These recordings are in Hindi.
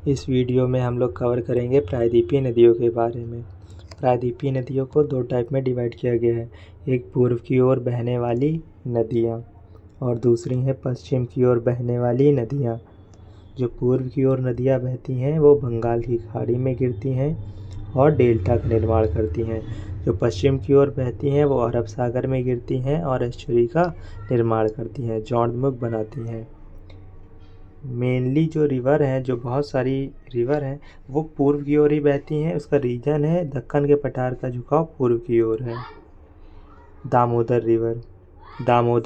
इस वीडियो में हम लोग कवर करेंगे प्रायद्वीपीय नदियों के बारे में। प्रायद्वीपीय नदियों को दो टाइप में डिवाइड किया गया है। एक पूर्व की ओर बहने वाली नदियाँ और दूसरी हैं पश्चिम की ओर बहने वाली नदियाँ। जो पूर्व की ओर नदियाँ बहती हैं वो बंगाल की खाड़ी में गिरती हैं और डेल्टा का निर्माण करती हैं। जो पश्चिम की ओर बहती हैं वो अरब सागर में गिरती हैं और एस्चुरी का निर्माण करती हैं, जौंडमुख बनाती हैं। मेनली जो रिवर हैं, जो बहुत सारी रिवर हैं, वो पूर्व की ओर ही बहती हैं। उसका रीजन है दक्कन के पठार का झुकाव पूर्व की ओर है। दामोदर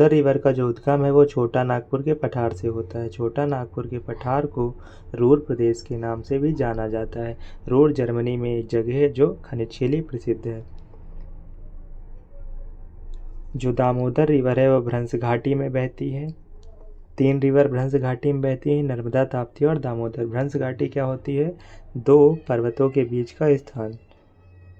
रिवर का जो उद्गम है वो छोटा नागपुर के पठार से होता है। छोटा नागपुर के पठार को रूर प्रदेश के नाम से भी जाना जाता है। रूर जर्मनी में एक जगह है जो खनिज के लिए प्रसिद्ध है। जो दामोदर रिवर है वो भ्रंश घाटी में बहती है। 3 रिवर भ्रंश घाटी में बहती हैं, नर्मदा, ताप्ती और दामोदर। भ्रंश घाटी क्या होती है? 2 पर्वतों के बीच का स्थान।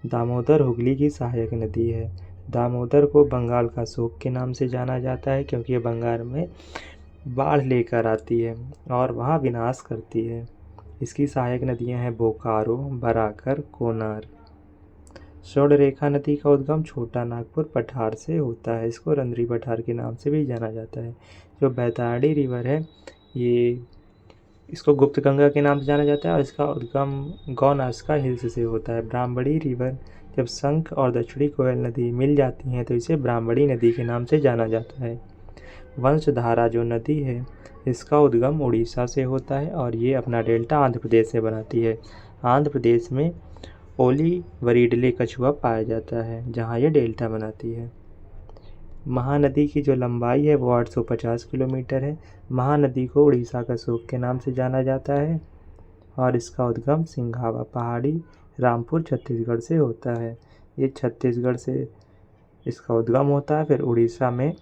दामोदर हुगली की सहायक नदी है। दामोदर को बंगाल का शोक के नाम से जाना जाता है क्योंकि ये बंगाल में बाढ़ लेकर आती है और वहाँ विनाश करती है। इसकी सहायक नदियाँ हैं बोकारो, बराकर, कोनार। स्वर्णरेखा नदी का उद्गम छोटा नागपुर पठार से होता है। इसको रंध्री पठार के नाम से भी जाना जाता है। जो बैताड़ी रिवर है, ये इसको गुप्त गंगा के नाम से जाना जाता है और इसका उद्गम गौनास्का हिल्स से होता है। ब्राह्मणी रिवर, जब शंख और दक्षिणी कोयल नदी मिल जाती हैं तो इसे ब्राह्मणी नदी के नाम से जाना जाता है। वंशधारा जो नदी है, इसका उद्गम उड़ीसा से होता है और ये अपना डेल्टा आंध्र प्रदेश से बनाती है। आंध्र प्रदेश में ओलिवरीडले कछुआ पाया जाता है जहाँ ये डेल्टा बनाती है। महानदी की जो लंबाई है वो 850 किलोमीटर है। महानदी को उड़ीसा का शोक के नाम से जाना जाता है और इसका उद्गम सिंघावा पहाड़ी, रामपुर, छत्तीसगढ़ से होता है। ये छत्तीसगढ़ से इसका उद्गम होता है, फिर उड़ीसा में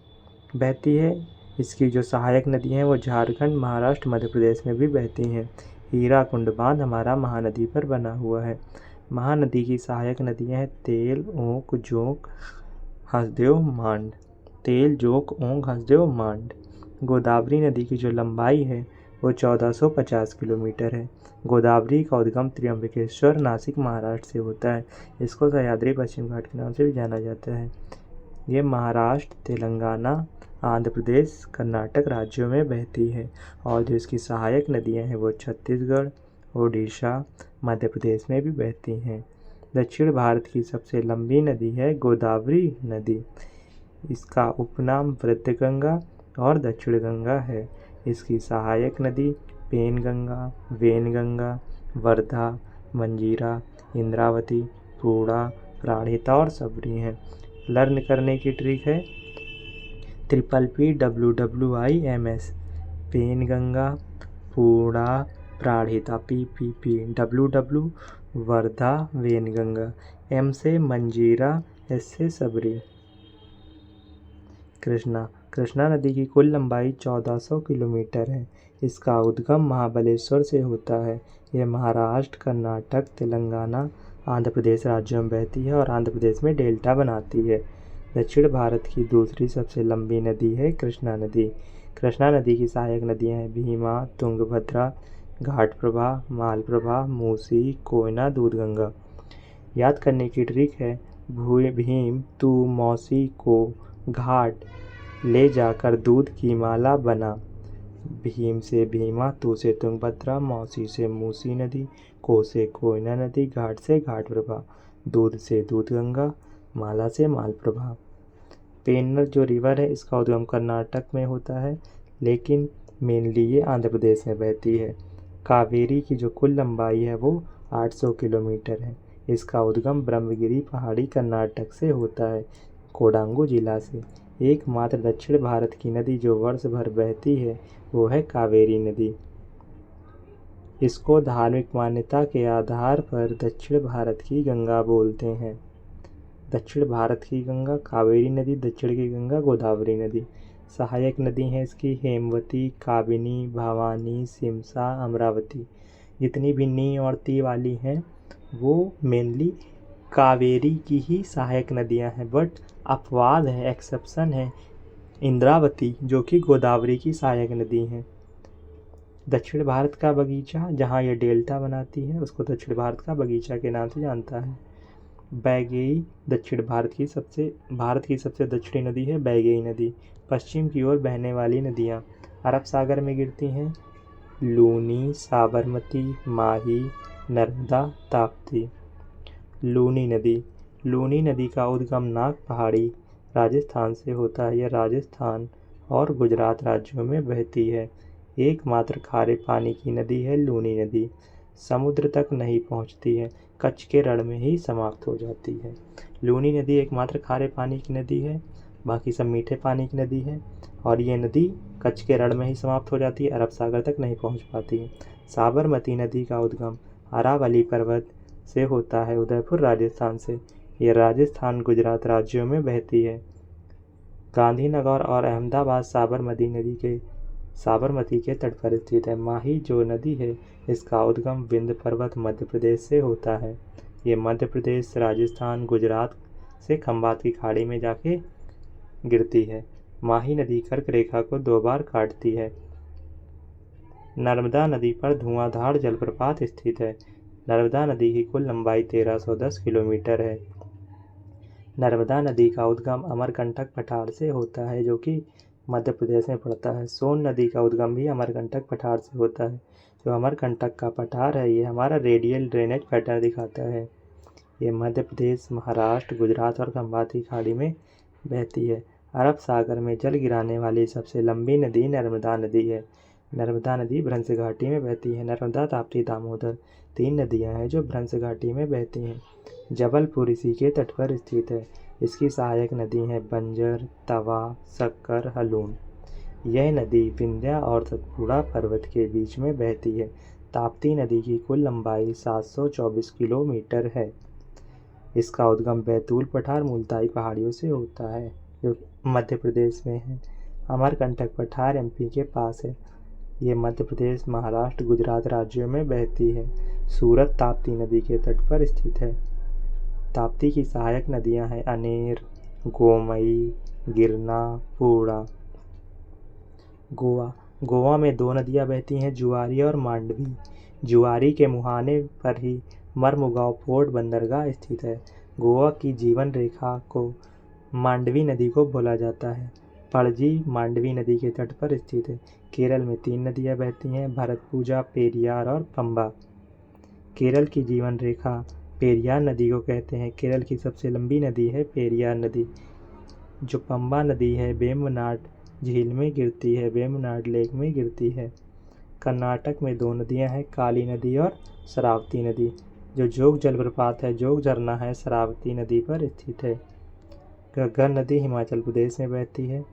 बहती है। इसकी जो सहायक नदी हैं वो झारखंड, महाराष्ट्र, मध्य प्रदेश में भी बहती हैं। हीराकुंड बांध हमारा महानदी पर बना हुआ है। महानदी की सहायक नदियाँ हैं तेल, ओंक, जोंक, हसदेव, मांड। तेल, जोंक, ओंक, हसदेव, मांड। गोदावरी नदी की जो लंबाई है वो 1450 किलोमीटर है। गोदावरी का उद्गम त्र्यंबकेश्वर, नासिक, महाराष्ट्र से होता है। इसको सह्याद्री पश्चिम घाट के नाम से भी जाना जाता है। ये महाराष्ट्र, तेलंगाना, आंध्र प्रदेश, कर्नाटक राज्यों में बहती है और जो इसकी सहायक नदियाँ हैं वो छत्तीसगढ़, ओडिशा, मध्य प्रदेश में भी बहती हैं। दक्षिण भारत की सबसे लंबी नदी है गोदावरी नदी। इसका उपनाम वृद्धगंगा और दक्षिण गंगा है। इसकी सहायक नदी पेनगंगा, वेनगंगा, वर्धा, मंजीरा, इंद्रावती, पूर्णा, प्राणहिता और सबरी हैं। लर्न करने की ट्रिक है PPWWIMS। पेनगंगा, पूर्णा, Pranahita PPP, WW Wardha, Wainganga, M से मंजीरा, S से सबरी। कृष्णा नदी की कुल लंबाई 1400 किलोमीटर है। इसका उद्गम महाबलेश्वर से होता है। यह महाराष्ट्र, कर्नाटक, तेलंगाना, आंध्र प्रदेश राज्यों में बहती है और आंध्र प्रदेश में डेल्टा बनाती है। दक्षिण भारत की दूसरी सबसे लंबी नदी है कृष्णा नदी। कृष्णा नदी की सहायक नदियाँ हैं भीमा, तुंगभद्रा, घाटप्रभा, मालप्रभा, मूसी, कोयना, दूधगंगा। याद करने की ट्रिक है भीम, तू, मौसी को घाट ले जाकर दूध की माला बना। भीम से भीमा, तू से तुंगभद्रा, मौसी से मूसी नदी, को से कोयना नदी, घाट से घाटप्रभा, दूध से दूधगंगा, माला से मालप्रभा। पेन्नर जो रिवर है इसका उद्गम कर्नाटक में होता है लेकिन मेनली ये आंध्र प्रदेश में बहती है। कावेरी की जो कुल लंबाई है वो 800 किलोमीटर है। इसका उद्गम ब्रह्मगिरी पहाड़ी कर्नाटक से होता है, कोडांगू जिला से। एकमात्र दक्षिण भारत की नदी जो वर्ष भर बहती है वो है कावेरी नदी। इसको धार्मिक मान्यता के आधार पर दक्षिण भारत की गंगा बोलते हैं। दक्षिण भारत की गंगा कावेरी नदी, दक्षिण की गंगा गोदावरी नदी। सहायक नदी हैं इसकी हेमवती, काबिनी, भवानी, सिमसा, अमरावती। जितनी भी नी और ती वाली हैं वो मेनली कावेरी की ही सहायक नदियां हैं, बट अपवाद है, एक्सेप्शन है इंद्रावती जो कि गोदावरी की सहायक नदी है। दक्षिण भारत का बगीचा, जहाँ ये डेल्टा बनाती है, उसको दक्षिण भारत का बगीचा के नाम से जानता है। बैगेई दक्षिण भारत की सबसे दक्षिणी नदी है बैगेई नदी। पश्चिम की ओर बहने वाली नदियाँ अरब सागर में गिरती हैं। लूनी, साबरमती, माही, नर्मदा, ताप्ती। लूनी नदी का उद्गम नाग पहाड़ी राजस्थान से होता है। यह राजस्थान और गुजरात राज्यों में बहती है। एकमात्र खारे पानी की नदी है लूनी नदी। समुद्र तक नहीं पहुंचती है, कच्छ के रण में ही समाप्त हो जाती है। लूनी नदी एकमात्र खारे पानी की नदी है, बाकी सब मीठे पानी की नदी है, और ये नदी कच्छ के रण में ही समाप्त हो जाती है, अरब सागर तक नहीं पहुंच पाती है। साबरमती नदी का उद्गम अरावली पर्वत से होता है, उदयपुर राजस्थान से। यह राजस्थान गुजरात राज्यों में बहती है। गांधीनगर और अहमदाबाद साबरमती के तट पर स्थित है। माही जो नदी है, इसका उद्गम विंध्य पर्वत मध्य प्रदेश से होता है। ये मध्य प्रदेश, राजस्थान, गुजरात से खंबात की खाड़ी में जाके गिरती है। माही नदी कर्क रेखा को 2 बार काटती है। नर्मदा नदी पर धुआंधार जलप्रपात स्थित है। नर्मदा नदी की कुल लंबाई 1310 किलोमीटर है। नर्मदा नदी का उद्गम अमरकंटक पठार से होता है, जो कि मध्य प्रदेश में पड़ता है। सोन नदी का उद्गम भी अमरकंटक पठार से होता है। जो अमरकंटक का पठार है, ये हमारा रेडियल ड्रेनेज पैटर्न दिखाता है। ये मध्य प्रदेश, महाराष्ट्र, गुजरात और खंबात की खाड़ी में बहती है। अरब सागर में जल गिराने वाली सबसे लंबी नदी नर्मदा नदी है। नर्मदा नदी भ्रंश घाटी में बहती है। नर्मदा, ताप्ती, दामोदर 3 नदियां हैं जो भ्रंश घाटी में बहती हैं। जबलपुर इसी के तट पर स्थित है। इसकी सहायक नदी हैं बंजर, तवा, सक्कर, हलून। यह नदी विंध्या और सतपुड़ा पर्वत के बीच में बहती है। ताप्ती नदी की कुल लंबाई 724 किलोमीटर है। इसका उद्गम बैतूल पठार मुल्ताई पहाड़ियों से होता है, जो मध्य प्रदेश में है। अमरकंटक पठार एमपी के पास है। ये मध्य प्रदेश, महाराष्ट्र, गुजरात राज्यों में बहती है। सूरत ताप्ती नदी के तट पर स्थित है। ताप्ती की सहायक नदियां हैं अनेर, गोमई, गिरना, पूर्णा। गोवा में 2 नदियां बहती हैं, जुआरी और मांडवी। जुआरी के मुहाने पर ही मर्मुगांव पोर्ट बंदरगाह स्थित है। गोवा की जीवन रेखा को मांडवी नदी को बोला जाता है। पणजी मांडवी नदी के तट पर स्थित है। केरल में 3 नदियां बहती हैं, भरतपुजा, पेरियार और पंबा। केरल की जीवन रेखा पेरियार नदी को कहते हैं। केरल की सबसे लंबी नदी है पेरियार नदी। जो पंबा नदी है, वेम्बनाड झील में गिरती है, वेम्बनाड लेक में गिरती है। कर्नाटक में 2 नदियां हैं, काली नदी और शरावती नदी। जो जोग जलप्रपात है, जोग झरना है, शरावती नदी पर स्थित है। घग्गर नदी हिमाचल प्रदेश में बहती है।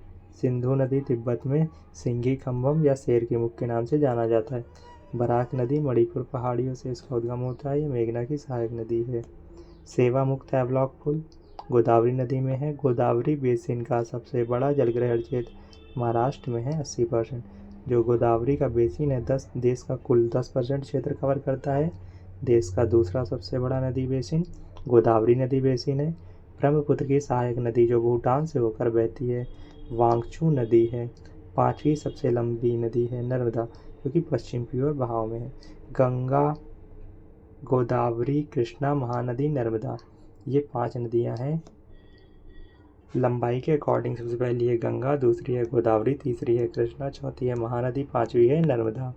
सिंधु नदी तिब्बत में सिंघी खम्भम या शेर के मुख के नाम से जाना जाता है। बराक नदी मणिपुर पहाड़ियों से इसका उद्गम होता है। यह मेघना की सहायक नदी है। सेवामुक्त हैवलॉक पुल गोदावरी नदी में है। गोदावरी बेसिन का सबसे बड़ा जलग्रहण क्षेत्र महाराष्ट्र में है, 80%। जो गोदावरी का बेसिन है, देश का कुल 10% क्षेत्र कवर करता है। देश का दूसरा सबसे बड़ा नदी बेसिन गोदावरी नदी बेसिन है। ब्रह्मपुत्र की सहायक नदी जो भूटान से होकर बहती है, वांगचू नदी है। 5वीं सबसे लंबी नदी है नर्मदा, जो कि पश्चिम की ओर बहाव में है। गंगा, गोदावरी, कृष्णा, महानदी, नर्मदा, ये 5 नदियां हैं लंबाई के अकॉर्डिंग। सबसे पहली है गंगा, दूसरी है गोदावरी, तीसरी है कृष्णा, चौथी है महानदी, 5वीं है नर्मदा।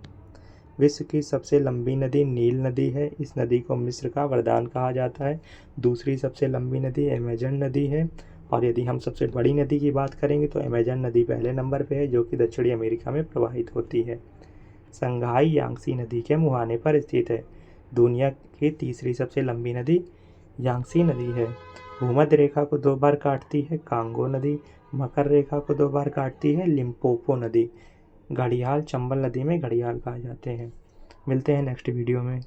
विश्व की सबसे लंबी नदी नील नदी है। इस नदी को मिस्र का वरदान कहा जाता है। दूसरी सबसे लंबी नदी अमेजन नदी है। और यदि हम सबसे बड़ी नदी की बात करेंगे तो अमेजन नदी पहले नंबर पे है, जो कि दक्षिणी अमेरिका में प्रवाहित होती है। संघाई यांगसी नदी के मुहाने पर स्थित है। दुनिया की तीसरी सबसे लंबी नदी यांगसी नदी है। भूमध्य रेखा को 2 बार काटती है कांगो नदी। मकर रेखा को 2 बार काटती है लिम्पोपो नदी। घड़ियाल चंबल नदी में घड़ियाल पाए जाते हैं। मिलते हैं नेक्स्ट वीडियो में।